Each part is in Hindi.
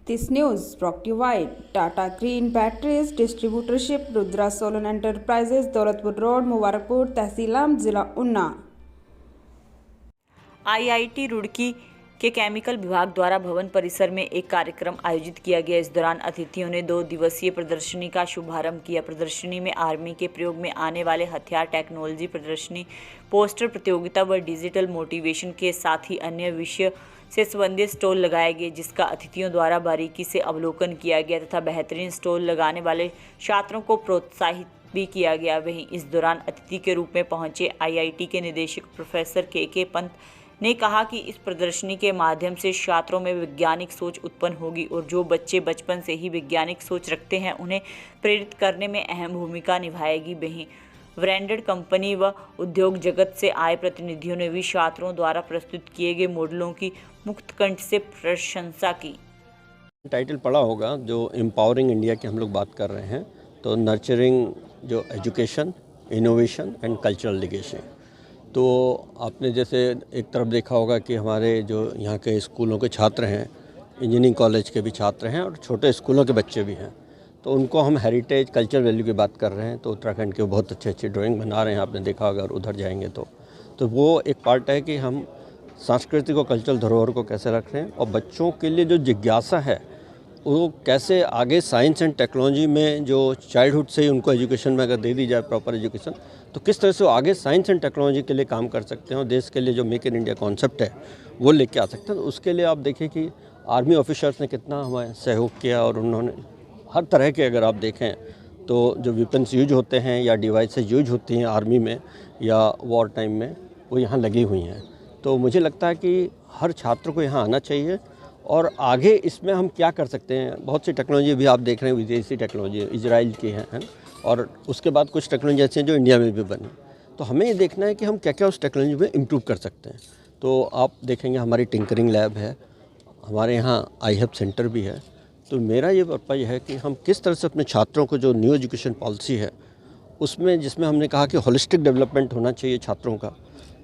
This news brought to you by Tata Green Batteries Distributorship, Rudra Solar Enterprises, Daulatpur Road, Mubarakpur, Tehsil Amd, जिला उन्ना। आईआईटी रुड़की के केमिकल विभाग द्वारा भवन परिसर में एक कार्यक्रम आयोजित किया गया। इस दौरान अतिथियों ने 2 दिवसीय प्रदर्शनी का शुभारंभ किया। प्रदर्शनी में आर्मी के प्रयोग में आने वाले हथियार, टेक्नोलॉजी प्रदर्शनी, पोस्टर प्रतियोगिता व डिजिटल मोटिवेशन के साथ ही अन्य विषय से संबंधित स्टॉल लगाए गए, जिसका अतिथियों द्वारा बारीकी से अवलोकन किया गया तथा बेहतरीन स्टॉल लगाने वाले छात्रों को प्रोत्साहित भी किया गया। वहीं इस दौरान अतिथि के रूप में पहुंचे आईआईटी के निदेशक प्रोफेसर के पंत ने कहा कि इस प्रदर्शनी के माध्यम से छात्रों में वैज्ञानिक सोच उत्पन्न होगी और जो बच्चे बचपन से ही वैज्ञानिक सोच रखते हैं उन्हें प्रेरित करने में अहम भूमिका निभाएगी। वहीं ब्रांडेड कंपनी व उद्योग जगत से आए प्रतिनिधियों ने भी छात्रों द्वारा प्रस्तुत किए गए मॉडलों की मुक्त कंठ से प्रशंसा की। टाइटल पढ़ा होगा जो एम्पावरिंग इंडिया की हम लोग बात कर रहे हैं, तो नर्चरिंग जो education, innovation and cultural legacy. तो आपने जैसे एक तरफ देखा होगा कि हमारे जो यहाँ के स्कूलों के छात्र हैं, इंजीनियरिंग कॉलेज के भी छात्र हैं और छोटे स्कूलों के बच्चे भी हैं, तो उनको हम हेरिटेज कल्चर वैल्यू की बात कर रहे हैं। तो उत्तराखंड के बहुत अच्छे अच्छे ड्राइंग बना रहे हैं, आपने देखा होगा, और उधर जाएंगे तो वो एक पार्ट है कि हम सांस्कृतिक और कल्चरल धरोहर को कैसे रख रहे हैं और बच्चों के लिए जो जिज्ञासा है वो कैसे आगे साइंस एंड टेक्नोलॉजी में जो चाइल्डहुड से ही उनको एजुकेशन में अगर दे दी जाए प्रॉपर एजुकेशन, तो किस तरह से वो आगे साइंस एंड टेक्नोलॉजी के लिए काम कर सकते हैं और देश के लिए जो मेक इन इंडिया कॉन्सेप्ट है वो लेके आ सकते हैं। तो उसके लिए आप देखिए कि आर्मी ऑफिसर्स ने कितना हमें सहयोग किया और उन्होंने हर तरह के, अगर आप देखें तो जो वेपन्स यूज होते हैं या डिवाइसेज यूज होती हैं आर्मी में या वॉर टाइम में, वो यहाँ लगी हुई हैं। तो मुझे लगता है कि हर छात्र को यहाँ आना चाहिए और आगे इसमें हम क्या कर सकते हैं। बहुत सी टेक्नोलॉजी भी आप देख रहे हैं, विदेशी टेक्नोलॉजी इजराइल की है और उसके बाद कुछ टेक्नोलॉजी ऐसी हैं जो इंडिया में भी बनी। तो हमें ये देखना है कि हम क्या क्या उस टेक्नोलॉजी में इम्प्रूव कर सकते हैं। तो आप देखेंगे हमारी टिंकरिंग लैब है, हमारे यहाँ आई हेल्प सेंटर भी है। तो मेरा ये पर्पज़ है कि हम किस तरह से अपने छात्रों को, जो न्यू एजुकेशन पॉलिसी है उसमें, जिसमें हमने कहा कि होलिस्टिक डेवलपमेंट होना चाहिए छात्रों का,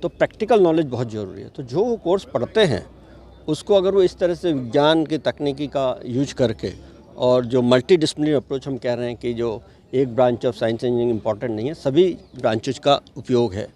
तो प्रैक्टिकल नॉलेज बहुत ज़रूरी है। तो जो वो कोर्स पढ़ते हैं उसको अगर वो इस तरह से विज्ञान की तकनीकी का यूज करके, और जो मल्टी डिसिप्लिनरी अप्रोच हम कह रहे हैं कि जो एक branch of science engineering important नहीं है, सभी ब्रांचेज का उपयोग है,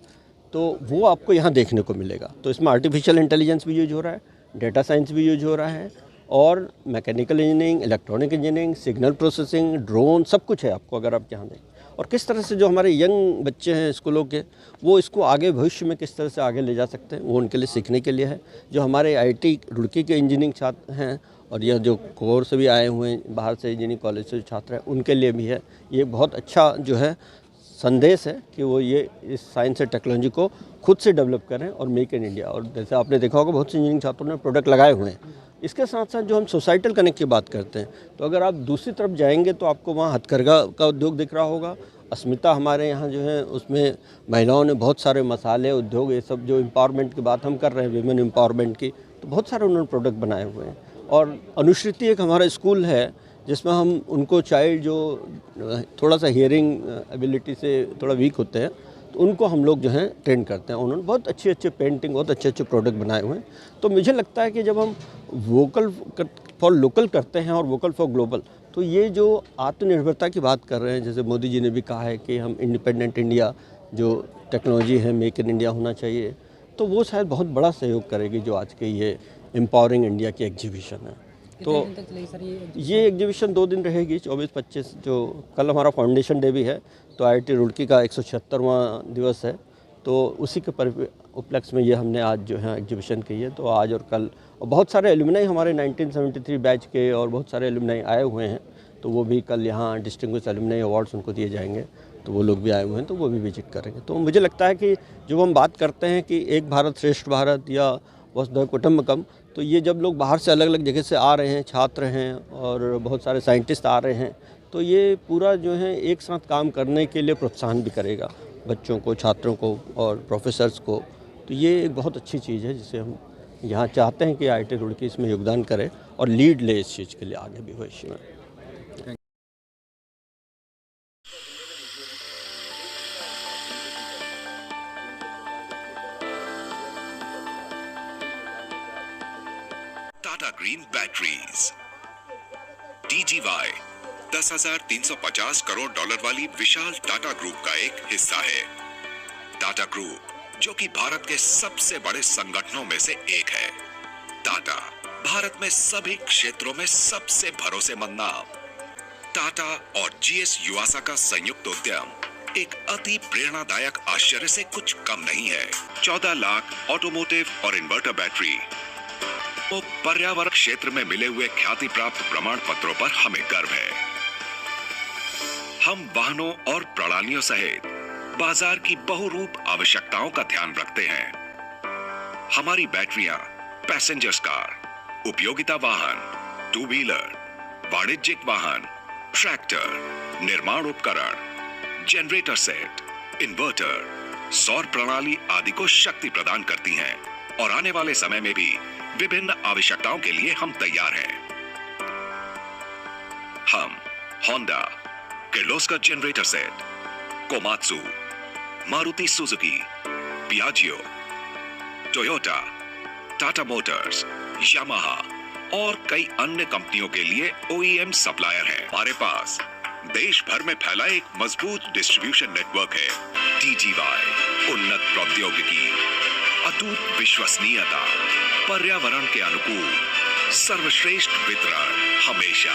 तो वो आपको यहाँ देखने को मिलेगा। तो इसमें आर्टिफिशियल इंटेलिजेंस भी यूज हो रहा है, डेटा साइंस भी यूज हो रहा है और mechanical engineering, electronic engineering, signal processing, drone, सब कुछ है आपको अगर आप यहाँ देखें। और किस तरह से जो हमारे यंग बच्चे हैं स्कूलों के, वो इसको आगे भविष्य में किस तरह से आगे ले जा सकते हैं, वो उनके लिए सीखने के लिए है। जो हमारे आईआईटी रुड़की के इंजीनियरिंग छात्र हैं और यह जो कोर से भी आए हुए हैं, बाहर से इंजीनियरिंग कॉलेज से छात्र हैं, उनके लिए भी है। ये बहुत अच्छा जो है संदेश है कि वो ये इस साइंस और टेक्नोलॉजी को खुद से डेवलप करें और मेक इन इंडिया। और जैसे आपने देखा होगा बहुत से इंजीनियरिंग छात्रों ने प्रोडक्ट लगाए हुए हैं। इसके साथ साथ जो हम सोसाइटल कनेक्ट की बात करते हैं, तो अगर आप दूसरी तरफ जाएंगे तो आपको वहाँ हथकरघा का उद्योग दिख रहा होगा। अस्मिता हमारे यहाँ जो है उसमें महिलाओं ने बहुत सारे मसाले उद्योग, ये सब जो एम्पावरमेंट की बात हम कर रहे हैं, वीमेन एम्पावरमेंट की, तो बहुत सारे उन्होंने प्रोडक्ट बनाए हुए हैं। और अनुश्रुति एक हमारा स्कूल है जिसमें हम उनको चाइल्ड जो थोड़ा सा हियरिंग एबिलिटी से थोड़ा वीक होते हैं, तो उनको हम लोग जो है ट्रेन करते हैं। उन्होंने बहुत अच्छे अच्छे पेंटिंग, बहुत अच्छे अच्छे प्रोडक्ट बनाए हुए हैं। तो मुझे लगता है कि जब हम वोकल फॉर लोकल करते हैं और वोकल फॉर ग्लोबल, तो ये जो आत्मनिर्भरता की बात कर रहे हैं, जैसे मोदी जी ने भी कहा है कि हम इंडिपेंडेंट इंडिया, जो टेक्नोलॉजी है मेक इन इंडिया होना चाहिए, तो वो शायद बहुत बड़ा सहयोग करेगी जो आज के ये एम्पावरिंग इंडिया की एग्जीबिशन है। तो ये एग्जीबिशन 2 दिन रहेगी, 24-25। जो कल हमारा फाउंडेशन डे भी है, तो आईआईटी रुड़की का 176वां दिवस है, तो उसी के उपलक्ष्य में ये हमने आज जो है एग्जीबिशन की है। तो आज और कल, और बहुत सारे एलुमनाई हमारे 1973 बैच के और बहुत सारे एलुमनाई आए हुए हैं, तो वो भी कल यहाँ डिस्टिंग्विश एलुमनाई अवार्ड्स उनको दिए जाएंगे, तो वो लोग भी आए हुए हैं, तो वो भी विजिट करेंगे। तो मुझे लगता है कि जब हम बात करते हैं कि एक भारत श्रेष्ठ भारत या वसुधैव कुटुंबकम, तो ये जब लोग बाहर से अलग अलग जगह से आ रहे हैं, छात्र हैं और बहुत सारे साइंटिस्ट आ रहे हैं, तो ये पूरा जो है एक साथ काम करने के लिए प्रोत्साहन भी करेगा बच्चों को, छात्रों को और प्रोफेसर्स को। तो ये एक बहुत अच्छी चीज़ है जिसे हम यहाँ चाहते हैं कि आईआईटी रुड़की इसमें योगदान करे और लीड ले इस चीज़ के लिए आगे भी भविष्य में। Tata Green Batteries. TGY 10,350 crore dollar वाली विशाल टाटा ग्रुप का एक हिस्सा है। टाटा ग्रुप जो कि भारत के सबसे बड़े संगठनों में से एक है। टाटा भारत में सभी क्षेत्रों में सबसे भरोसेमंद नाम। टाटा और GS युवासा का संयुक्त उद्यम एक अति प्रेरणादायक आश्चर्य से कुछ कम नहीं है। 14 लाख ऑटोमोटिव और इन्वर्टर बैटरी तो पर्यावरण क्षेत्र में मिले हुए ख्याति प्राप्त प्रमाण पत्रों पर हमें गर्व है। हम वाहनों और प्रणालियों सहित बाजार की बहुरूप आवश्यकताओं का ध्यान रखते हैं। हमारी बैटरियां पैसेंजर्स कार, उपयोगिता वाहन, टू व्हीलर, वाणिज्यिक वाहन, ट्रैक्टर, निर्माण उपकरण, जनरेटर सेट, इन्वर्टर, सौर प्रणाली आदि को शक्ति प्रदान करती हैं और आने वाले समय में भी विभिन्न आवश्यकताओं के लिए हम तैयार हैं। हम Honda, Kirloskar generator set, Komatsu, Maruti Suzuki, Piaggio, Toyota, Tata Motors, Yamaha और कई अन्य कंपनियों के लिए OEM सप्लायर है। हमारे पास देश भर में फैला एक मजबूत डिस्ट्रीब्यूशन नेटवर्क है। TGY उन्नत प्रौद्योगिकी, अटूट विश्वसनीयता, पर्यावरण के अनुकूल, सर्वश्रेष्ठ वितरण हमेशा।